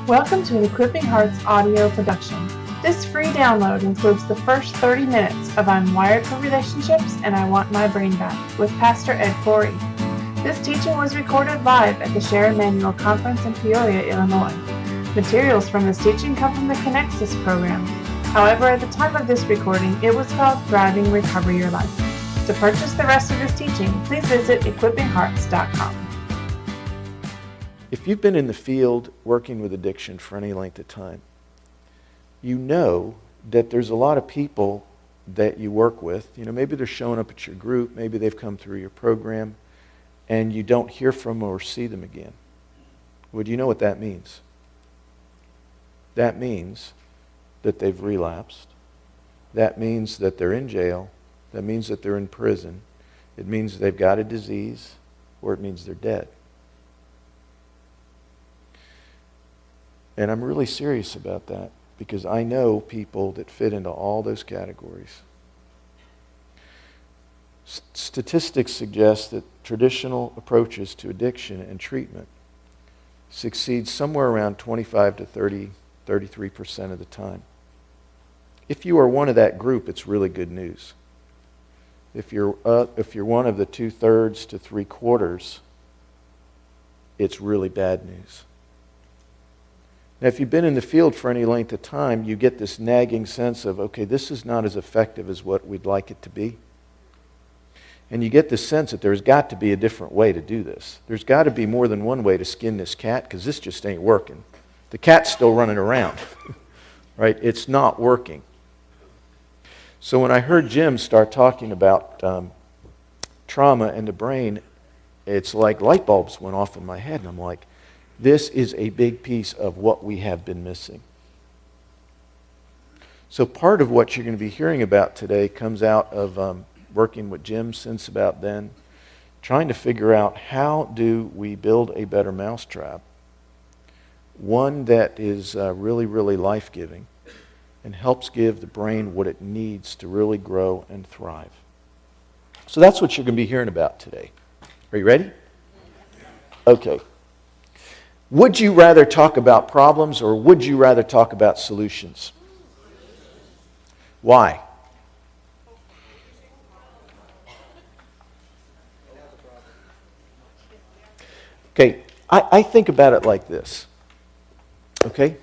Welcome to an Equipping Hearts audio production. This free download includes the first 30 minutes of I'm Wired for Relationships and I Want My Brain Back with Pastor Ed Khouri. This teaching was recorded live at the Share Emmanuel Conference in Peoria, Illinois. Materials from this teaching come from the Connexus program. However, at the time of this recording, it was called Thriving Recover Your Life. To purchase the rest of this teaching, please visit equippinghearts.com. If you've been in the field working with addiction for any length of time, you know that there's a lot of people that you work with. You know, maybe they're showing up at your group, maybe they've come through your program, and you don't hear from them or see them again. Well, do you know what that means? That means that they've relapsed. That means that they're in jail. That means that they're in prison. It means they've got a disease, or it means they're dead. And I'm really serious about that because I know people that fit into all those categories. Statistics suggest that traditional approaches to addiction and treatment succeed somewhere around 25 to 33% of the time. If you are one of that group, it's really good news. If you're one of the 2/3 to 3/4, it's really bad news. Now, if you've been in the field for any length of time, you get this nagging sense of, okay, this is not as effective as what we'd like it to be. And you get this sense that there's got to be a different way to do this. There's got to be more than one way to skin this cat because this just ain't working. The cat's still running around, right? It's not working. So when I heard Jim start talking about trauma and the brain, it's like light bulbs went off in my head, and I'm like, this is a big piece of what we have been missing. So part of what you're going to be hearing about today comes out of working with Jim since about then, trying to figure out how do we build a better mousetrap, one that is really, really life-giving and helps give the brain what it needs to really grow and thrive. So that's what you're going to be hearing about today. Are you ready? Okay. Would you rather talk about problems or would you rather talk about solutions? Why? Okay, I think about it like this. Okay?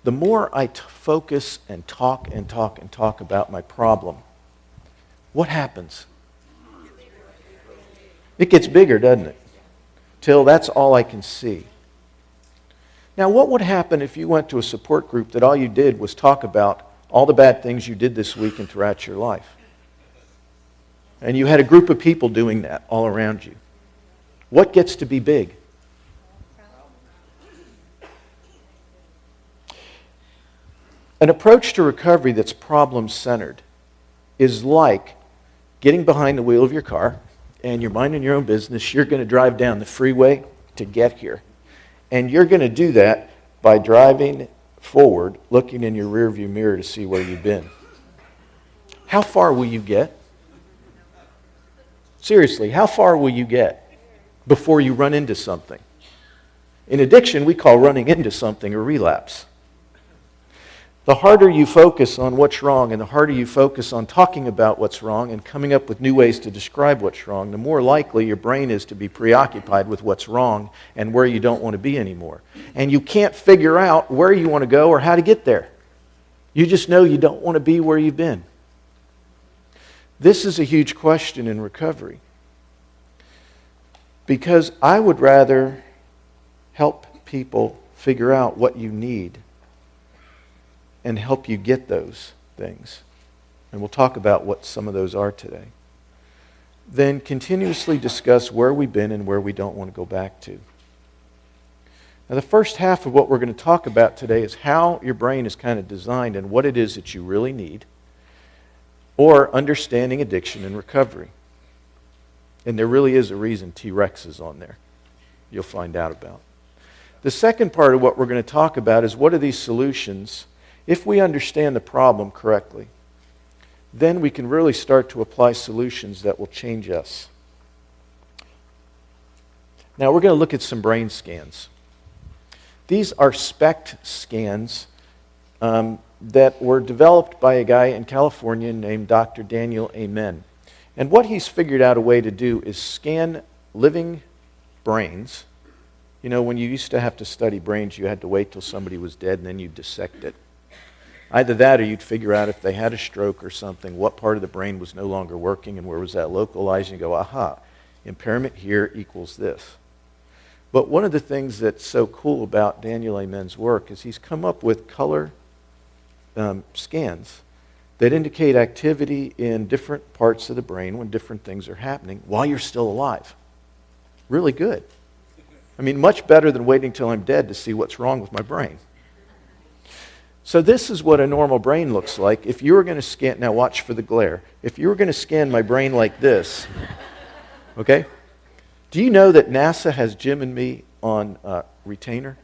The more I focus and talk about my problem, what happens? It gets bigger, doesn't it? Till that's all I can see. Now, what would happen if you went to a support group that all you did was talk about all the bad things you did this week and throughout your life? And you had a group of people doing that all around you. What gets to be big? An approach to recovery that's problem-centered is like getting behind the wheel of your car and you're minding your own business. You're going to drive down the freeway to get here. And you're going to do that by driving forward, looking in your rearview mirror to see where you've been. How far will you get? Seriously, how far will you get before you run into something? In addiction, we call running into something a relapse. The harder you focus on what's wrong and the harder you focus on talking about what's wrong and coming up with new ways to describe what's wrong, the more likely your brain is to be preoccupied with what's wrong and where you don't want to be anymore. And you can't figure out where you want to go or how to get there. You just know you don't want to be where you've been. This is a huge question in recovery because I would rather help people figure out what you need and help you get those things. And we'll talk about what some of those are today. Then continuously discuss where we've been and where we don't want to go back to. Now, the first half of what we're going to talk about today is how your brain is kind of designed and what it is that you really need, or understanding addiction and recovery. And there really is a reason T-Rex is on there. You'll find out about. The second part of what we're going to talk about is what are these solutions. If we understand the problem correctly, then we can really start to apply solutions that will change us. Now we're going to look at some brain scans. These are SPECT scans that were developed by a guy in California named Dr. Daniel Amen. And what he's figured out a way to do is scan living brains. You know, when you used to have to study brains, you had to wait till somebody was dead and then you'd dissect it. Either that or you'd figure out if they had a stroke or something, what part of the brain was no longer working and where was that localized, and you go, aha, impairment here equals this. But one of the things that's so cool about Daniel Amen's work is he's come up with color scans that indicate activity in different parts of the brain when different things are happening while you're still alive. Really good. I mean, much better than waiting till I'm dead to see what's wrong with my brain. So this is what a normal brain looks like. If you were going to scan, now watch for the glare. If you were going to scan my brain like this, okay? Do you know that NASA has Jim and me on retainer?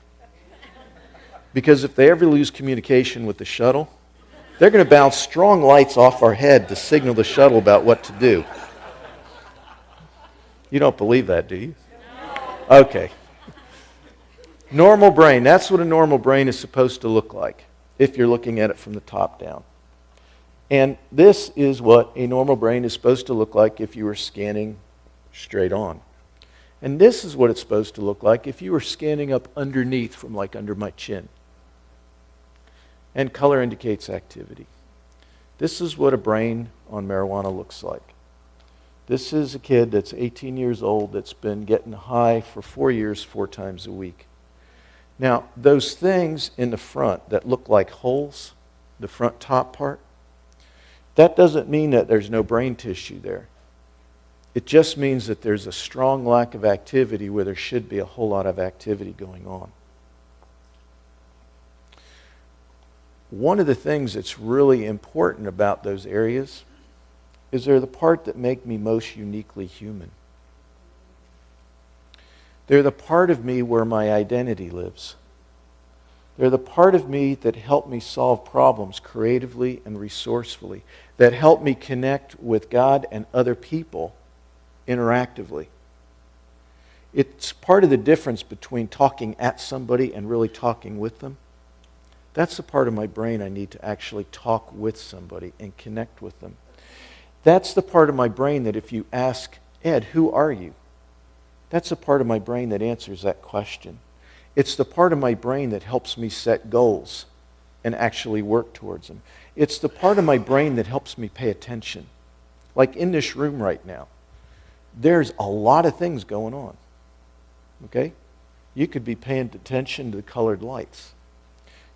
Because if they ever lose communication with the shuttle, they're going to bounce strong lights off our head to signal the shuttle about what to do. You don't believe that, do you? Okay. Normal brain. That's what a normal brain is supposed to look like if you're looking at it from the top down. And this is what a normal brain is supposed to look like if you were scanning straight on. And this is what it's supposed to look like if you were scanning up underneath from like under my chin. And color indicates activity. This is what a brain on marijuana looks like. This is a kid that's 18 years old that's been getting high for 4 years, 4 times a week. Now, those things in the front that look like holes, the front top part, that doesn't mean that there's no brain tissue there. It just means that there's a strong lack of activity where there should be a whole lot of activity going on. One of the things that's really important about those areas is they're the part that make me most uniquely human. They're the part of me where my identity lives. They're the part of me that help me solve problems creatively and resourcefully, that help me connect with God and other people interactively. It's part of the difference between talking at somebody and really talking with them. That's the part of my brain I need to actually talk with somebody and connect with them. That's the part of my brain that if you ask, Ed, who are you? That's the part of my brain that answers that question. It's the part of my brain that helps me set goals and actually work towards them. It's the part of my brain that helps me pay attention. Like in this room right now, there's a lot of things going on. Okay? You could be paying attention to the colored lights.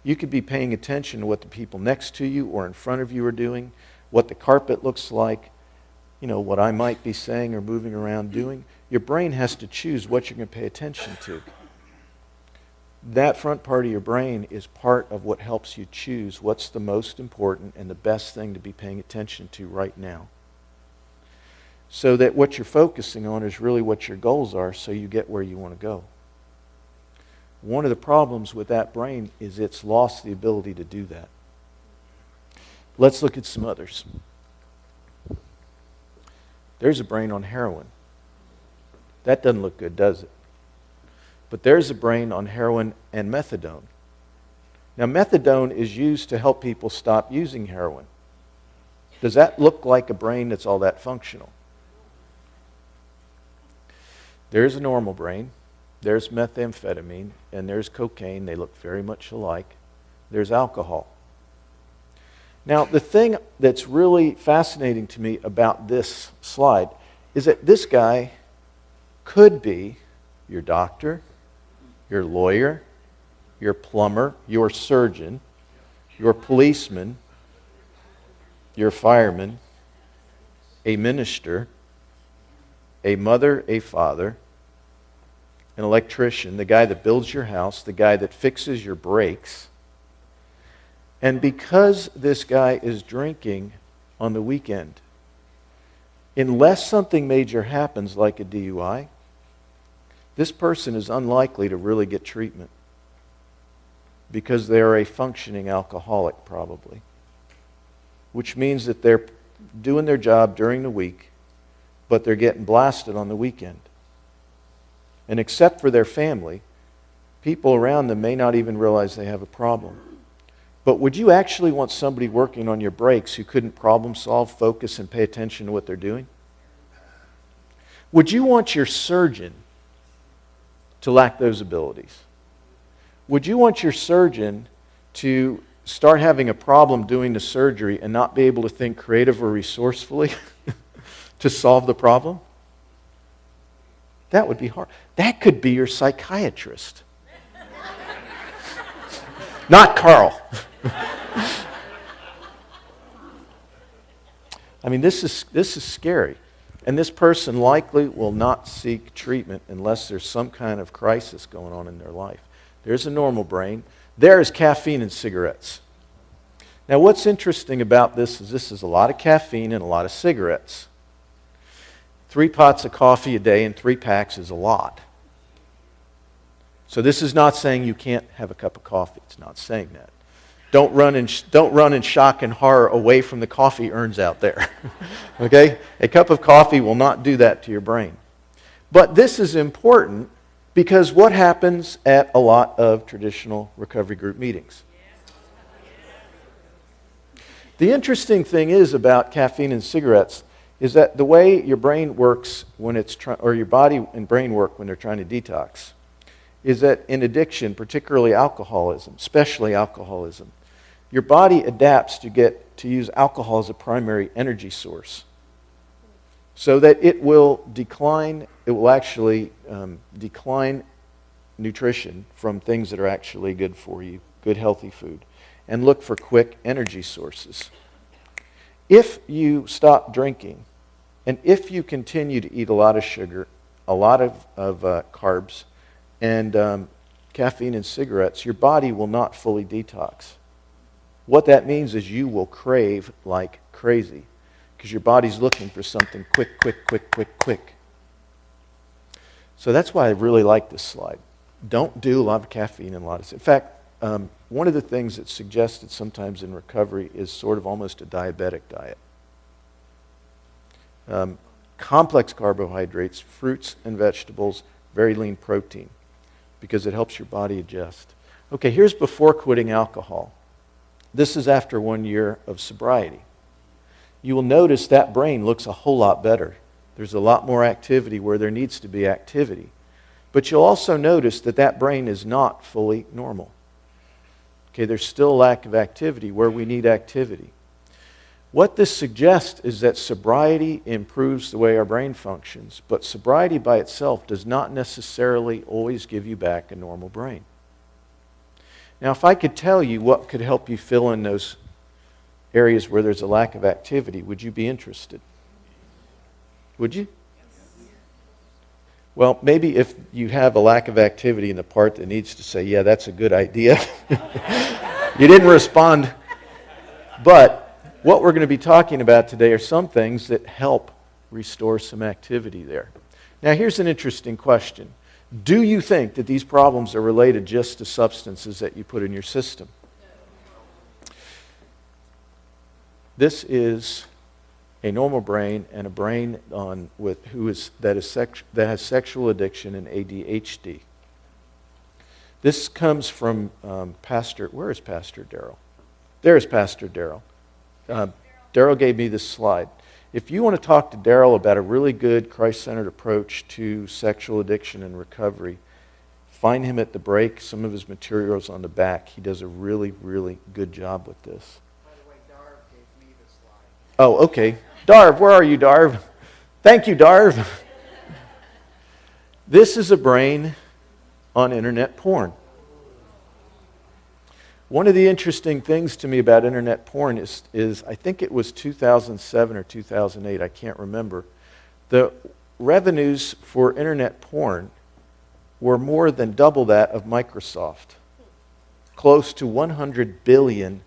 You could be paying attention to what the people next to you or in front of you are doing, what the carpet looks like, what I might be saying or moving around doing. Your brain has to choose what you're going to pay attention to. That front part of your brain is part of what helps you choose what's the most important and the best thing to be paying attention to right now. So that what you're focusing on is really what your goals are so you get where you want to go. One of the problems with that brain is it's lost the ability to do that. Let's look at some others. There's a brain on heroin. That doesn't look good, does it? But there's a brain on heroin and methadone. Now, methadone is used to help people stop using heroin. Does that look like a brain that's all that functional? There's a normal brain. There's methamphetamine, and there's cocaine. They look very much alike. There's alcohol. Now, the thing that's really fascinating to me about this slide is that this guy could be your doctor, your lawyer, your plumber, your surgeon, your policeman, your fireman, a minister, a mother, a father, an electrician, the guy that builds your house, the guy that fixes your brakes. And because this guy is drinking on the weekend, unless something major happens like a DUI, this person is unlikely to really get treatment because they're a functioning alcoholic probably, which means that they're doing their job during the week, but they're getting blasted on the weekend. And except for their family, people around them may not even realize they have a problem. But would you actually want somebody working on your brakes who couldn't problem solve, focus, and pay attention to what they're doing? Would you want your surgeon to lack those abilities? Would you want your surgeon to start having a problem doing the surgery and not be able to think creative or resourcefully to solve the problem? That would be hard. That could be your psychiatrist. Not Carl. I mean, this is scary. And this person likely will not seek treatment unless there's some kind of crisis going on in their life. There's a normal brain. There is caffeine in cigarettes. Now, what's interesting about this is a lot of caffeine and a lot of cigarettes. 3 pots of coffee a day and 3 packs is a lot. So this is not saying you can't have a cup of coffee. It's not saying that. Don't run in shock and horror away from the coffee urns out there. Okay? A cup of coffee will not do that to your brain. But this is important because what happens at a lot of traditional recovery group meetings? The interesting thing is about caffeine and cigarettes is that the way your brain works when or your body and brain work when they're trying to detox is that in addiction, particularly alcoholism, especially alcoholism, your body adapts to use alcohol as a primary energy source, so that it will actually decline nutrition from things that are actually good for you, good healthy food, and look for quick energy sources. If you stop drinking, and if you continue to eat a lot of sugar, a lot of carbs, and caffeine and cigarettes, your body will not fully detox. What that means is you will crave like crazy because your body's looking for something quick. So that's why I really like this slide. Don't do a lot of caffeine and a lot of... In fact, one of the things that's suggested sometimes in recovery is sort of almost a diabetic diet. Complex carbohydrates, fruits and vegetables, very lean protein, because it helps your body adjust. Okay, here's before quitting alcohol. This is after 1 year of sobriety. You will notice that brain looks a whole lot better. There's a lot more activity where there needs to be activity. But you'll also notice that that brain is not fully normal. Okay, there's still a lack of activity where we need activity. What this suggests is that sobriety improves the way our brain functions, but sobriety by itself does not necessarily always give you back a normal brain. Now, if I could tell you what could help you fill in those areas where there's a lack of activity, would you be interested? Would you? Well, maybe if you have a lack of activity in the part that needs to say, yeah, that's a good idea. You didn't respond. But what we're going to be talking about today are some things that help restore some activity there. Now, here's an interesting question. Do you think that these problems are related just to substances that you put in your system? This is a normal brain and a brain that has sexual addiction and ADHD. This comes from where is Pastor Darrell? There is Pastor Darrell. Darrell gave me this slide. If you want to talk to Darrell about a really good Christ-centered approach to sexual addiction and recovery, find him at the break. Some of his materials on the back. He does a really, really good job with this. By the way, Darv gave me the slide. Oh, okay. Darv, where are you, Darv? Thank you, Darv. This is a brain on internet porn. One of the interesting things to me about internet porn is I think it was 2007 or 2008, I can't remember. The revenues for internet porn were more than double that of Microsoft, close to $100 billion.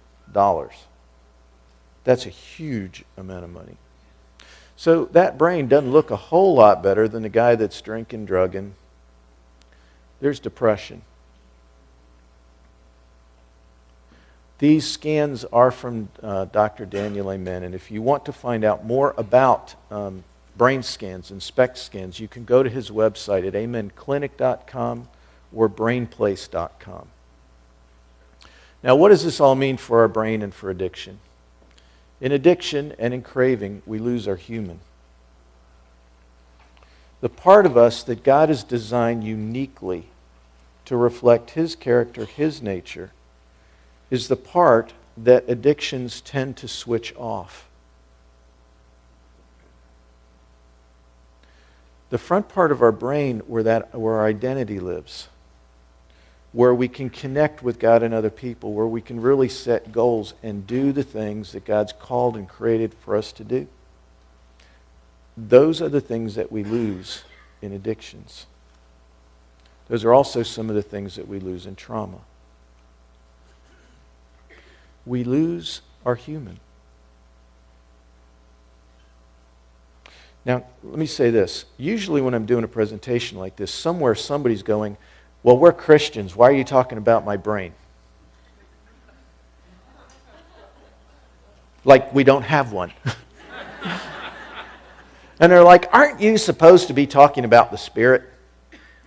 That's a huge amount of money. So that brain doesn't look a whole lot better than the guy that's drinking, drugging. There's depression. These scans are from Dr. Daniel Amen, and if you want to find out more about brain scans and SPECT scans, you can go to his website at amenclinic.com or brainplace.com. Now, what does this all mean for our brain and for addiction? In addiction and in craving, we lose our human. The part of us that God has designed uniquely to reflect His character, His nature, is the part that addictions tend to switch off. The front part of our brain where our identity lives, where we can connect with God and other people, where we can really set goals and do the things that God's called and created for us to do. Those are the things that we lose in addictions. Those are also some of the things that we lose in trauma. We lose our human. Now, let me say this. Usually when I'm doing a presentation like this, somewhere somebody's going, well, we're Christians. Why are you talking about my brain? Like we don't have one. And they're like, aren't you supposed to be talking about the Spirit?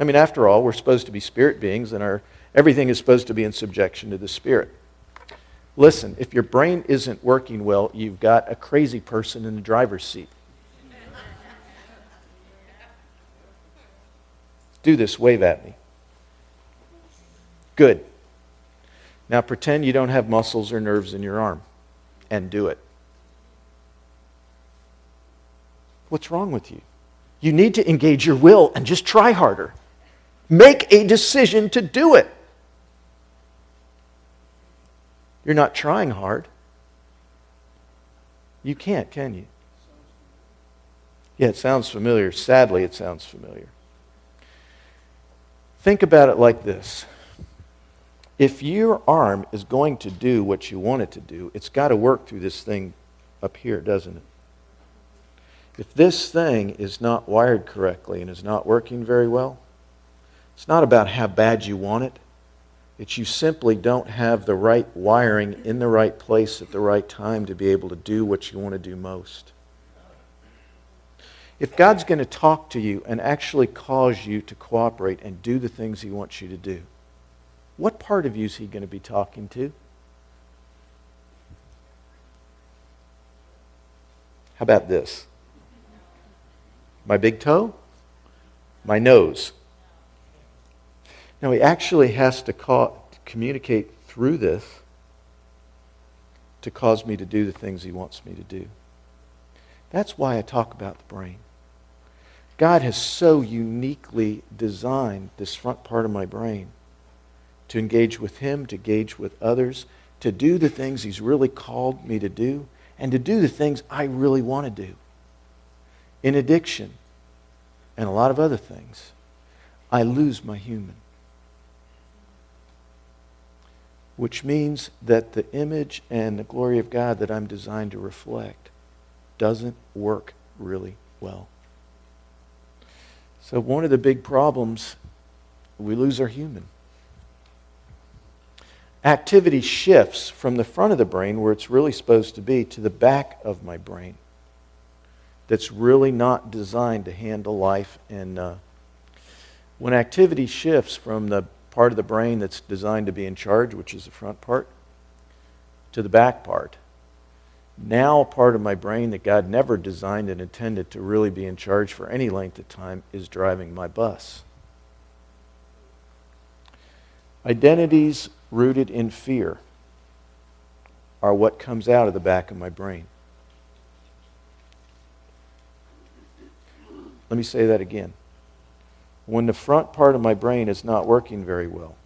I mean, after all, we're supposed to be spirit beings, and everything is supposed to be in subjection to the Spirit. Listen, if your brain isn't working well, you've got a crazy person in the driver's seat. Do this, wave at me. Good. Now pretend you don't have muscles or nerves in your arm, and do it. What's wrong with you? You need to engage your will and just try harder. Make a decision to do it. You're not trying hard. You can't, can you? Yeah, it sounds familiar. Sadly, it sounds familiar. Think about it like this. If your arm is going to do what you want it to do, it's got to work through this thing up here, doesn't it? If this thing is not wired correctly and is not working very well, it's not about how bad you want it. It's you simply don't have the right wiring in the right place at the right time to be able to do what you want to do most. If God's going to talk to you and actually cause you to cooperate and do the things He wants you to do, what part of you is He going to be talking to? How about this? My big toe? My nose? Now, He actually has to communicate through this to cause me to do the things He wants me to do. That's why I talk about the brain. God has so uniquely designed this front part of my brain to engage with Him, to engage with others, to do the things He's really called me to do, and to do the things I really want to do. In addiction and a lot of other things, I lose my human. Which means that the image and the glory of God that I'm designed to reflect doesn't work really well. So one of the big problems, we lose our human. Activity shifts from the front of the brain, where it's really supposed to be, to the back of my brain. That's really not designed to handle life. And when activity shifts from the part of the brain that's designed to be in charge, which is the front part, to the back part, now a part of my brain that God never designed and intended to really be in charge for any length of time is driving my bus. Identities rooted in fear are what comes out of the back of my brain. Let me say that again. When the front part of my brain is not working very well,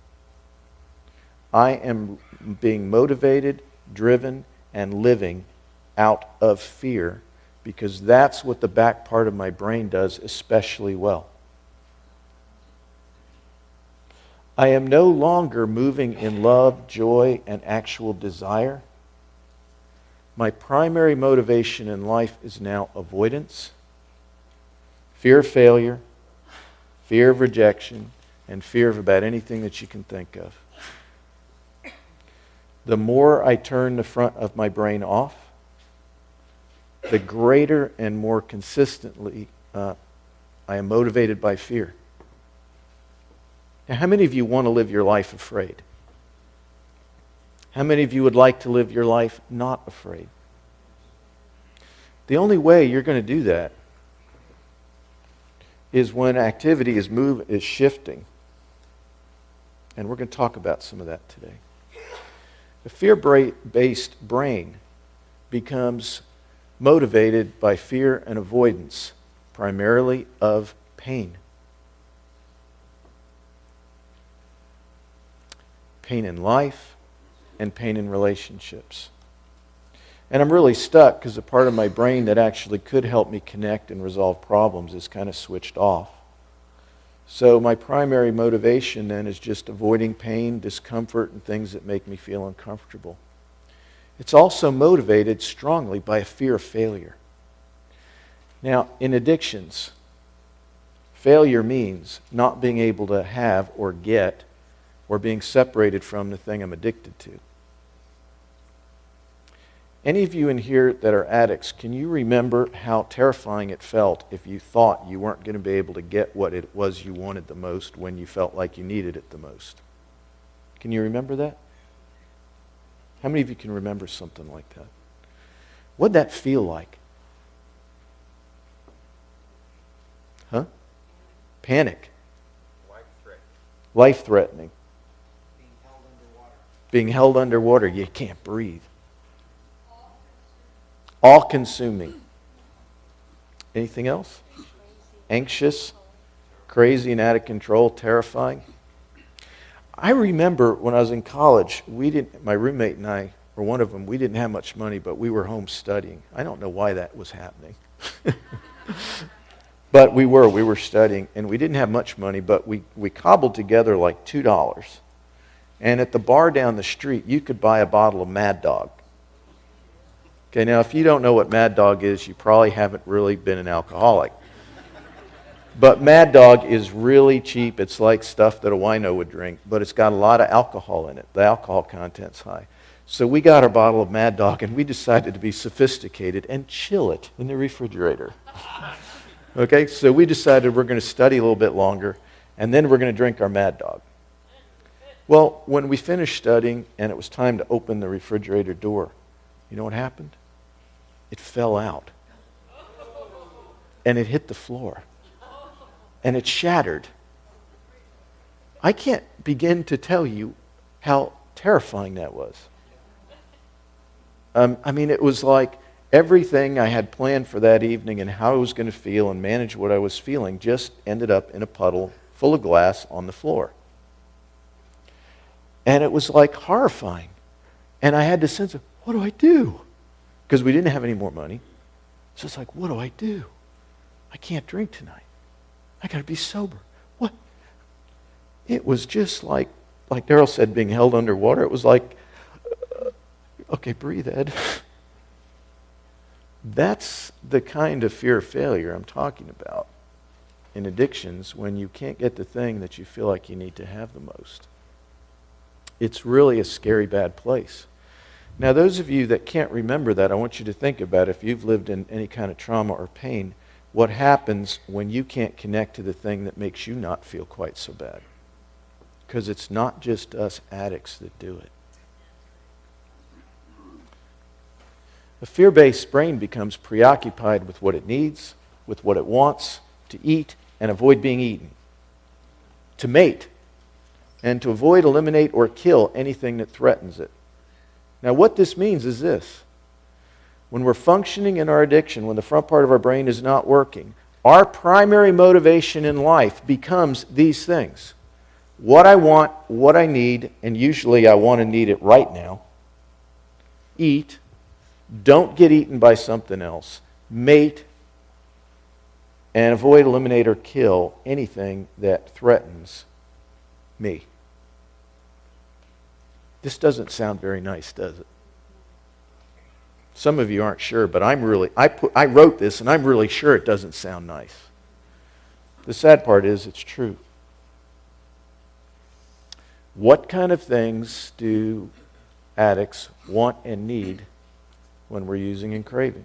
I am being motivated, driven, and living out of fear, because that's what the back part of my brain does especially well. I am no longer moving in love, joy, and actual desire. My primary motivation in life is now avoidance, fear of failure, fear of rejection, and fear of about anything that you can think of. The more I turn the front of my brain off, the greater and more consistently I am motivated by fear. Now, how many of you want to live your life afraid? How many of you would like to live your life not afraid? The only way you're going to do that is when activity is shifting. And we're going to talk about some of that today. A fear-based brain becomes motivated by fear and avoidance, primarily of pain. Pain in life and pain in relationships. And I'm really stuck because the part of my brain that actually could help me connect and resolve problems is kind of switched off. So my primary motivation then is just avoiding pain, discomfort, and things that make me feel uncomfortable. It's also motivated strongly by a fear of failure. Now, in addictions, failure means not being able to have or get or being separated from the thing I'm addicted to. Any of you in here that are addicts, can you remember how terrifying it felt if you thought you weren't going to be able to get what it was you wanted the most when you felt like you needed it the most? Can you remember that? How many of you can remember something like that? What'd that feel like? Huh? Panic. Life-threatening. Life-threatening. Being held underwater. Being held underwater. You can't breathe. All-consuming. Anything else? Anxious, crazy and out of control, terrifying. I remember when I was in college, my roommate and I, or one of them, we didn't have much money, but we were home studying. I don't know why that was happening. But we were studying, and we didn't have much money, but we cobbled together like $2. And at the bar down the street, you could buy a bottle of Mad Dog. Okay, now if you don't know what Mad Dog is, you probably haven't really been an alcoholic. But Mad Dog is really cheap. It's like stuff that a wino would drink, but it's got a lot of alcohol in it. The alcohol content's high. So we got our bottle of Mad Dog, and we decided to be sophisticated and chill it in the refrigerator. Okay, so we decided we're going to study a little bit longer, and then we're going to drink our Mad Dog. Well, when we finished studying and it was time to open the refrigerator door, you know what happened? It fell out. And it hit the floor. And it shattered. I can't begin to tell you how terrifying that was. It was like everything I had planned for that evening and how I was going to feel and manage what I was feeling just ended up in a puddle full of glass on the floor. And it was like horrifying. And I had the sense of, what do I do? Because we didn't have any more money. So it's like, what do I do? I can't drink tonight. I got to be sober. What? It was just like Daryl said, being held underwater. It was like, okay, breathe, Ed. That's the kind of fear of failure I'm talking about in addictions, when you can't get the thing that you feel like you need to have the most. It's really a scary, bad place. Now, those of you that can't remember that, I want you to think about, if you've lived in any kind of trauma or pain, what happens when you can't connect to the thing that makes you not feel quite so bad. Because it's not just us addicts that do it. A fear-based brain becomes preoccupied with what it needs, with what it wants, to eat and avoid being eaten, to mate, and to avoid, eliminate, or kill anything that threatens it. Now, what this means is this. When we're functioning in our addiction, when the front part of our brain is not working, our primary motivation in life becomes these things. What I want, what I need, and usually I want to need it right now. Eat. Don't get eaten by something else. Mate. And avoid, eliminate, or kill anything that threatens me. This doesn't sound very nice, does it? Some of you aren't sure, but I wrote this and I'm really sure it doesn't sound nice. The sad part is it's true. What kind of things do addicts want and need when we're using and craving?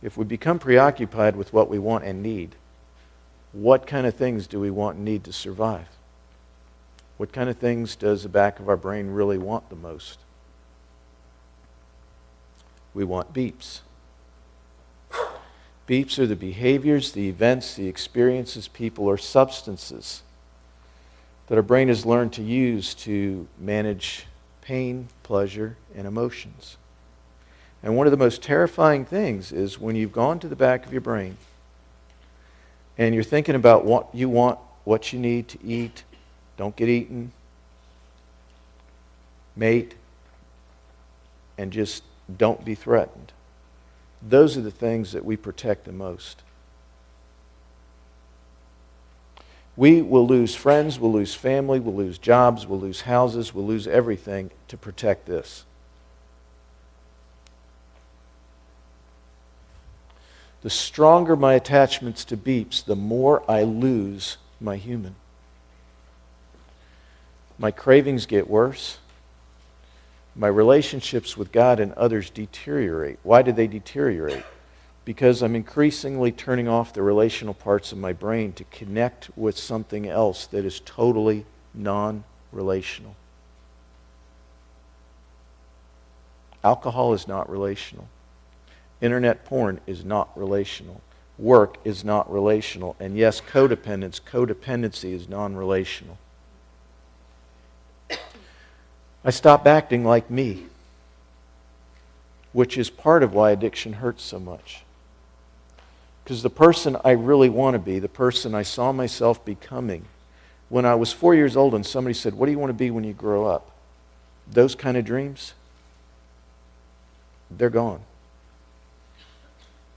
If we become preoccupied with what we want and need, what kind of things do we want and need to survive? What kind of things does the back of our brain really want the most? We want beeps. Beeps are the behaviors, the events, the experiences, people, or substances that our brain has learned to use to manage pain, pleasure, and emotions. And one of the most terrifying things is when you've gone to the back of your brain and you're thinking about what you want, what you need to eat, don't get eaten, mate, and just don't be threatened. Those are the things that we protect the most. We will lose friends, we'll lose family, we'll lose jobs, we'll lose houses, we'll lose everything to protect this. The stronger my attachments to beeps, the more I lose my human. My cravings get worse. My relationships with God and others deteriorate. Why do they deteriorate? Because I'm increasingly turning off the relational parts of my brain to connect with something else that is totally non-relational. Alcohol is not relational. Internet porn is not relational. Work is not relational. And yes, codependency is non-relational. I stop acting like me, which is part of why addiction hurts so much. Because the person I really want to be, the person I saw myself becoming, when I was 4 years old and somebody said, "What do you want to be when you grow up?" Those kind of dreams, they're gone.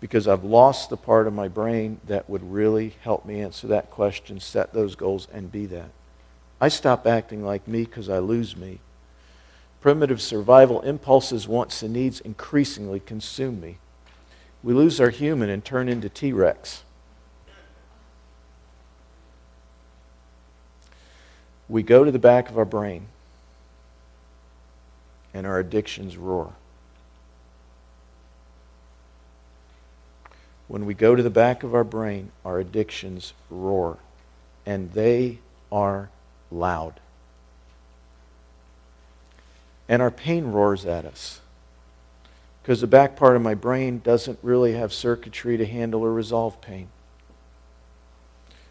Because I've lost the part of my brain that would really help me answer that question, set those goals, and be that. I stop acting like me because I lose me. Primitive survival impulses, wants, and needs increasingly consume me. We lose our human and turn into T-Rex. We go to the back of our brain and our addictions roar. When we go to the back of our brain, our addictions roar, and they are loud. And our pain roars at us, because the back part of my brain doesn't really have circuitry to handle or resolve pain.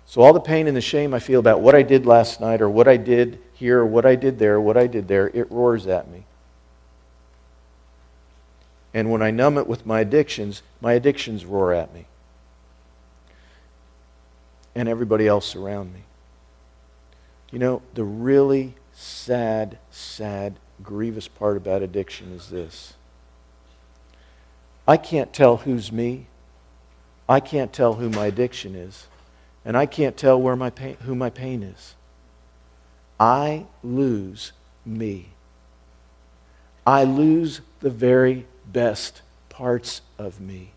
So all the pain and the shame I feel about what I did last night, or what I did here, or what I did there, it roars at me. And when I numb it with my addictions roar at me. And everybody else around me. You know, the really sad, grievous part about addiction is this. I can't tell who's me. I can't tell who my addiction is. And I can't tell who my pain is. I lose me. I lose the very best parts of me.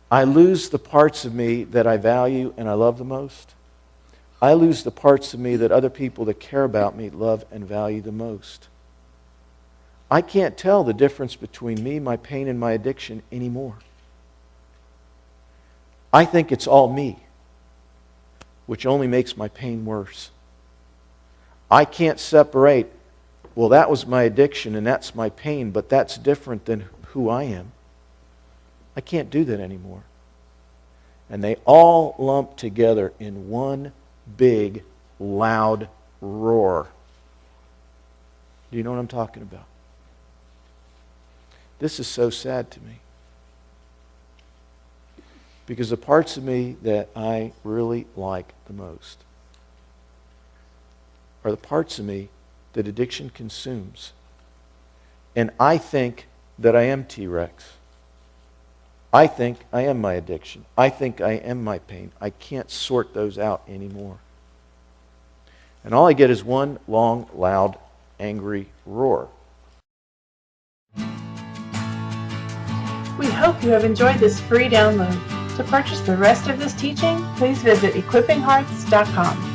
I lose the parts of me that I value and I love the most. I lose the parts of me that other people that care about me love and value the most. I can't tell the difference between me, my pain, and my addiction anymore. I think it's all me, which only makes my pain worse. I can't separate, well, that was my addiction and that's my pain, but that's different than who I am. I can't do that anymore. And they all lump together in one big, loud roar. Do you know what I'm talking about? This is so sad to me. Because the parts of me that I really like the most are the parts of me that addiction consumes. And I think that I am T-Rex. I think I am my addiction. I think I am my pain. I can't sort those out anymore. And all I get is one long, loud, angry roar. We hope you have enjoyed this free download. To purchase the rest of this teaching, please visit equippinghearts.com.